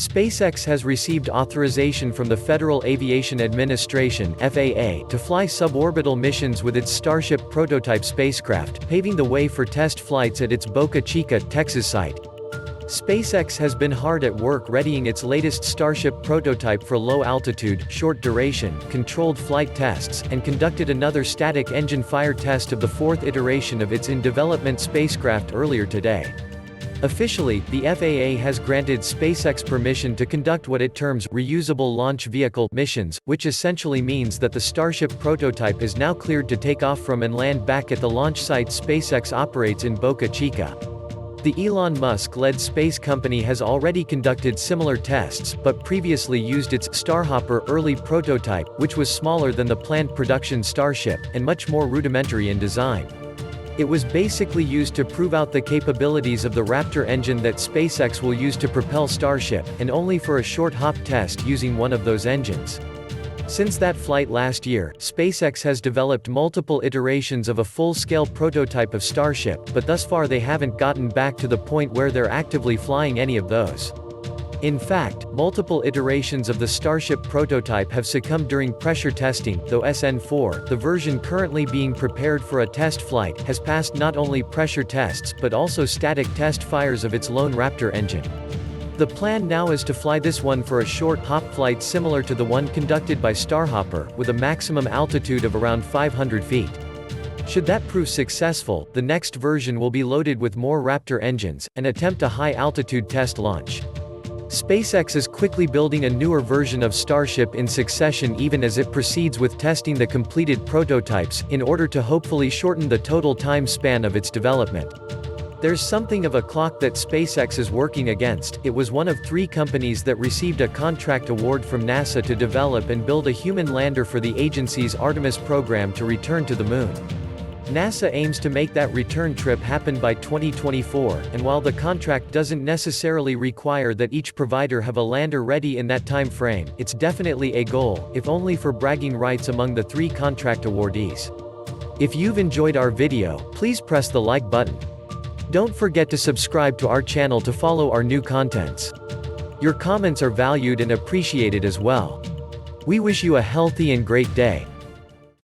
SpaceX has received authorization from the Federal Aviation Administration (FAA) to fly suborbital missions with its Starship prototype spacecraft, paving the way for test flights at its Boca Chica, Texas site. SpaceX has been hard at work readying its latest Starship prototype for low-altitude, short-duration, controlled flight tests, and conducted another static engine fire test of the fourth iteration of its in-development spacecraft earlier today. Officially, the FAA has granted SpaceX permission to conduct what it terms reusable launch vehicle missions, which essentially means that the Starship prototype is now cleared to take off from and land back at the launch site SpaceX operates in Boca Chica. The Elon Musk-led space company has already conducted similar tests, but previously used its Starhopper early prototype, which was smaller than the planned production Starship, and much more rudimentary in design. It was basically used to prove out the capabilities of the Raptor engine that SpaceX will use to propel Starship, and only for a short hop test using one of those engines. Since that flight last year, SpaceX has developed multiple iterations of a full-scale prototype of Starship, but thus far they haven't gotten back to the point where they're actively flying any of those. In fact, multiple iterations of the Starship prototype have succumbed during pressure testing, though SN4, the version currently being prepared for a test flight, has passed not only pressure tests but also static test fires of its lone Raptor engine. The plan now is to fly this one for a short hop flight similar to the one conducted by Starhopper, with a maximum altitude of around 500 feet. Should that prove successful, the next version will be loaded with more Raptor engines, and attempt a high-altitude test launch. SpaceX is quickly building a newer version of Starship in succession even as it proceeds with testing the completed prototypes, in order to hopefully shorten the total time span of its development. There's something of a clock that SpaceX is working against. It was one of 3 companies that received a contract award from NASA to develop and build a human lander for the agency's Artemis program to return to the Moon. NASA aims to make that return trip happen by 2024, and while the contract doesn't necessarily require that each provider have a lander ready in that time frame, it's definitely a goal, if only for bragging rights among the 3 contract awardees. If you've enjoyed our video, please press the like button. Don't forget to subscribe to our channel to follow our new contents. Your comments are valued and appreciated as well. We wish you a healthy and great day.